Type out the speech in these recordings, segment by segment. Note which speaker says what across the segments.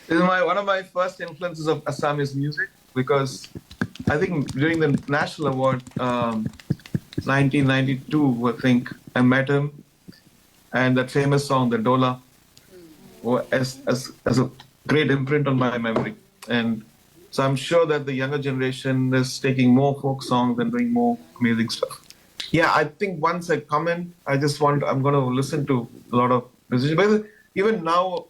Speaker 1: This is one of my first influences of Assamese music because I think during the National Award, 1992, I think I met him, and that famous song, the Dola, as a great imprint on my memory. And so I'm sure that the younger generation is taking more folk songs and doing more amazing stuff. Yeah, I think once I come in, I'm going to listen to a lot of musicians. But even now,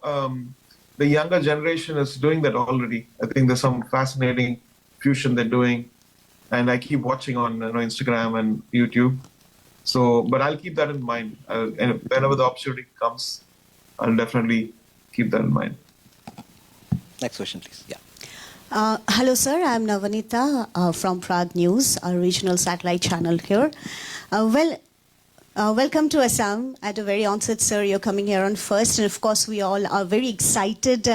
Speaker 1: the younger generation is doing that already. I think there's some fascinating fusion they're doing. And I keep watching on Instagram and YouTube. So, but I'll keep that in mind. And whenever the opportunity comes, I'll definitely keep that in mind.
Speaker 2: Next question, please. Yeah.
Speaker 3: Hello, sir. I'm Navanita from Prague News, our regional satellite channel here. Welcome to Assam. At the very onset, sir, you're coming here on first, and of course, we all are very excited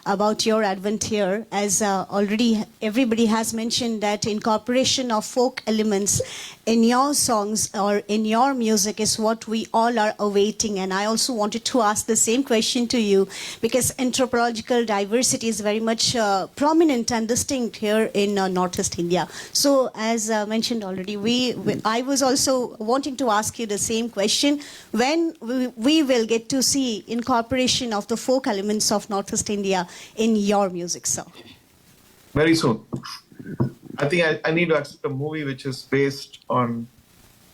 Speaker 3: about your advent here. As already everybody has mentioned, that incorporation of folk elements in your songs or in your music is what we all are awaiting. And I also wanted to ask the same question to you, because anthropological diversity is very much prominent and distinct here in Northeast India. So as mentioned already, I was also wanting to ask you the same question. When we will get to see incorporation of the folk elements of Northeast India in your music, sir?
Speaker 1: Very soon. I think I need to accept a movie which is based on,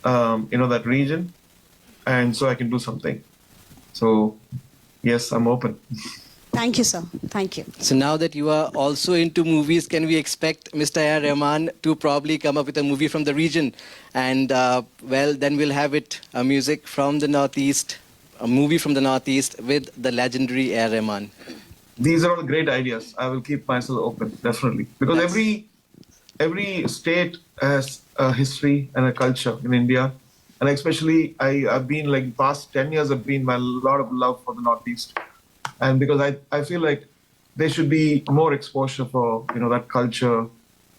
Speaker 1: that region, and so I can do something. So, yes, I'm open.
Speaker 3: Thank you, sir. Thank you.
Speaker 2: So now that you are also into movies, can we expect Mr. A.R.Rahman to probably come up with a movie from the region? And, then we'll have it, music from the Northeast, a movie from the Northeast with the legendary A.R.Rahman.
Speaker 1: These are all great ideas. I will keep myself open, definitely. Because every state has a history and a culture in India. And especially, I've been like past 10 years, I've been a lot of love for the Northeast. And because I feel like there should be more exposure for, that culture,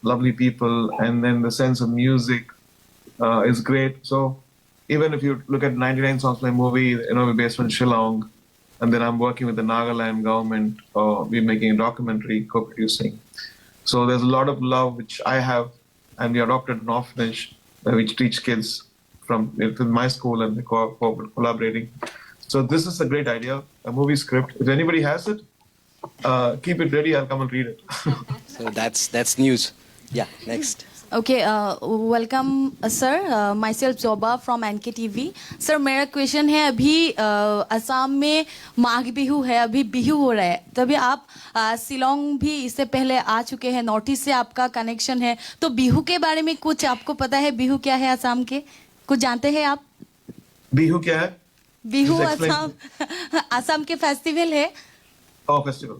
Speaker 1: lovely people, and then the sense of music is great. So even if you look at 99 Songs My Movie, we're based on Shillong, and then I'm working with the Nagaland government, we're making a documentary, co-producing. So there's a lot of love which I have, and we adopted an orphanage which teach kids from my school, and they're collaborating. So this is a great idea, a movie script. If anybody has it, keep it ready, I'll come and read it.
Speaker 2: So that's news. Yeah, next.
Speaker 4: Okay, welcome sir. Myself Zoba from NKTV. Sir, मेरा question है, अभी असम में माघ बिहू है, अभी बिहू हो रहा है, तभी आप शिलोंग भी इससे पहले आ चुके हैं, नॉर्थ ईस्ट से आपका कनेक्शन है, तो बिहू के बारे में कुछ आपको पता है? बिहू क्या है असम के, कुछ जानते हैं आप?
Speaker 1: बिहू क्या है?
Speaker 4: बिहू असम के फेस्टिवल है.
Speaker 1: Oh, festival.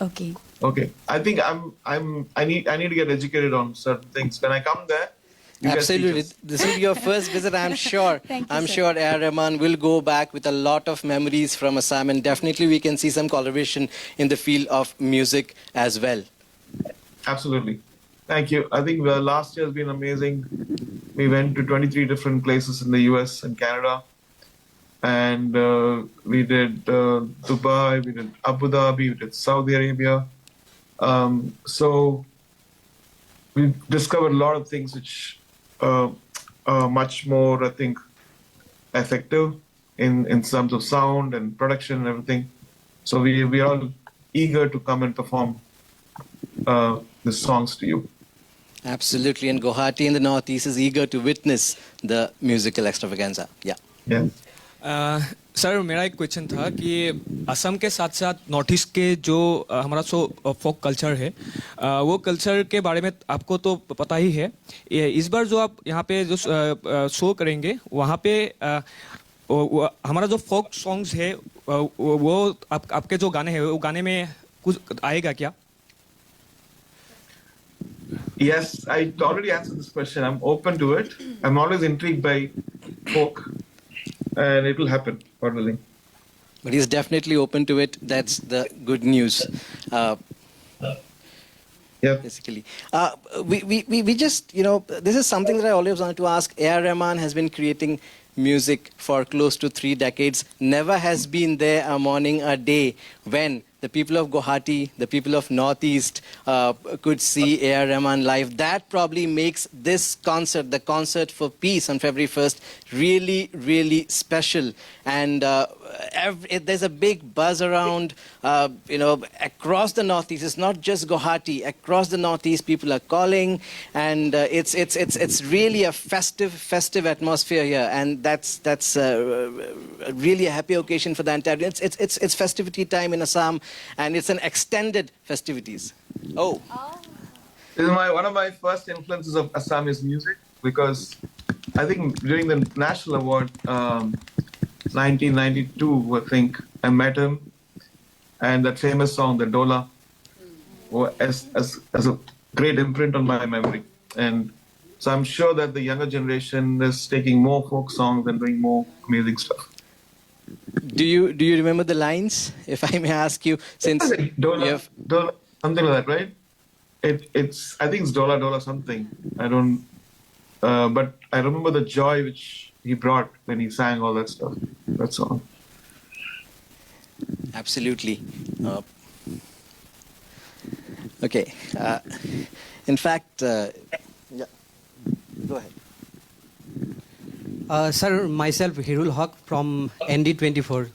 Speaker 4: Okay.
Speaker 1: Okay. I think I need to get educated on certain things. When I come there,
Speaker 2: absolutely, this will be your first visit, I'm sure.
Speaker 4: Thank you,
Speaker 2: I'm
Speaker 4: sir.
Speaker 2: sure A.R.Rahman will go back with a lot of memories from Assam, and definitely we can see some collaboration in the field of music as well.
Speaker 1: Absolutely. Thank you. I think last year has been amazing. We went to 23 different places in the US and Canada. And we did Dubai, we did Abu Dhabi, we did Saudi Arabia. So we discovered a lot of things which are much more, I think, effective in terms of sound and production and everything. So we are all eager to come and perform the songs to you.
Speaker 2: Absolutely, and Guwahati in the Northeast is eager to witness the musical extravaganza. Yeah.
Speaker 1: Yeah.
Speaker 5: Sir, मेरा एक question था कि असम के साथ साथ north east के जो हमारा फोक कल्चर है, वो कल्चर के बारे में आपको तो पता ही है. इस बार जो आप यहाँ पे जो शो करेंगे, वहाँ पे हमारा जो फोक सॉन्ग्स है, वो आपके जो गाने हैं, वो गाने में कुछ आएगा क्या?
Speaker 1: Yes, I already answered this question. I'm open to it. I'm always intrigued by folk. And it will happen, God willing.
Speaker 2: But he's definitely open to it. That's the good news.
Speaker 1: Yeah.
Speaker 2: Basically, we just, this is something that I always wanted to ask. A.R. Rahman has been creating music for close to 3 decades. Never has been there a morning, a day when the people of Guwahati, the people of Northeast could see A.R. Rahman live. That probably makes this concert, the concert for peace on February 1st, really, really special. And there's a big buzz around, across the Northeast. It's not just Guwahati. Across the Northeast, people are calling, and it's really a festive atmosphere here, and that's really a happy occasion for the entire. It's festivity time in Assam, and it's an extended festivities. Oh.
Speaker 1: This is one of my first influences of Assamese music, because I think during the National Award, 1992, I think, I met him, and that famous song, the Dola, as a great imprint on my memory. And so I'm sure that the younger generation is taking more folk songs and doing more amazing stuff.
Speaker 2: Do you remember the lines, if I may ask you? Since
Speaker 1: Dola, Dola, something like that, right? It's I think it's Dola Dola something. I don't, but I remember the joy which he brought when he sang all that stuff. That song.
Speaker 2: Absolutely. Okay. In fact, yeah. Go ahead.
Speaker 6: Sir myself Hirul Haque from ND24।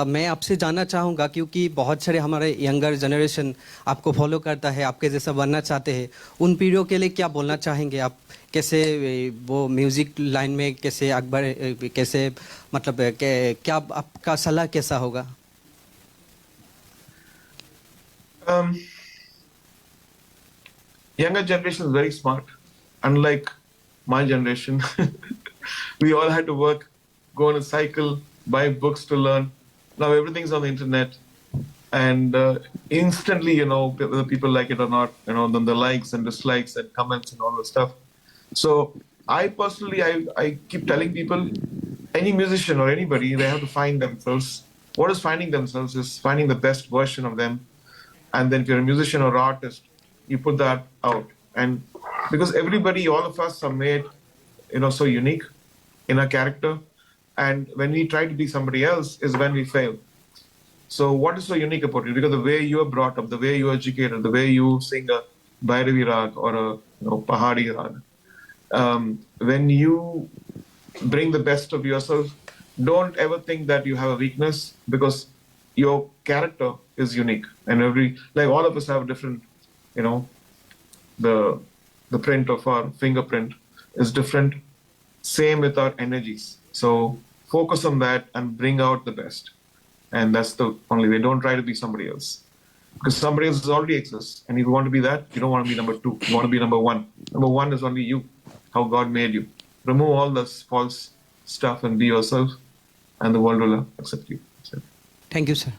Speaker 6: मैं आपसे जानना चाहूँगा, क्योंकि बहुत सारे हमारे younger generation आपको follow करता है, आपके जैसा बनना चाहते हैं, उन पीढ़ियों के लिए क्या बोलना चाहेंगे आप? कैसे वो म्यूज़िक लाइन में कैसे अकबर, कैसे मतलब क्या आपका सलाह कैसा होगा?
Speaker 1: Younger generation is very smart, unlike my generation. We all had to work, go on a cycle, buy books to learn. Now everything's on the internet, and instantly, whether people like it or not, then the likes and dislikes and comments and all that stuff. So I personally, I keep telling people, any musician or anybody, they have to find themselves. What is finding themselves is finding the best version of them. And then if you're a musician or artist, you put that out. And because everybody, all of us are made, so unique in our character. And when we try to be somebody else is when we fail. So what is so unique about it? Because the way you are brought up, the way you are educated, the way you sing a Bhairavi Rag or a Pahari Rag, when you bring the best of yourself, don't ever think that you have a weakness, because your character is unique. And all of us have different, the print of our fingerprint is different. Same with our energies. So focus on that and bring out the best. And that's the only way. Don't try to be somebody else, because somebody else already exists. And if you want to be that, you don't want to be number two. You want to be number one. Number one is only you, how God made you. Remove all this false stuff and be yourself, and the world will accept you. So.
Speaker 6: Thank you, sir.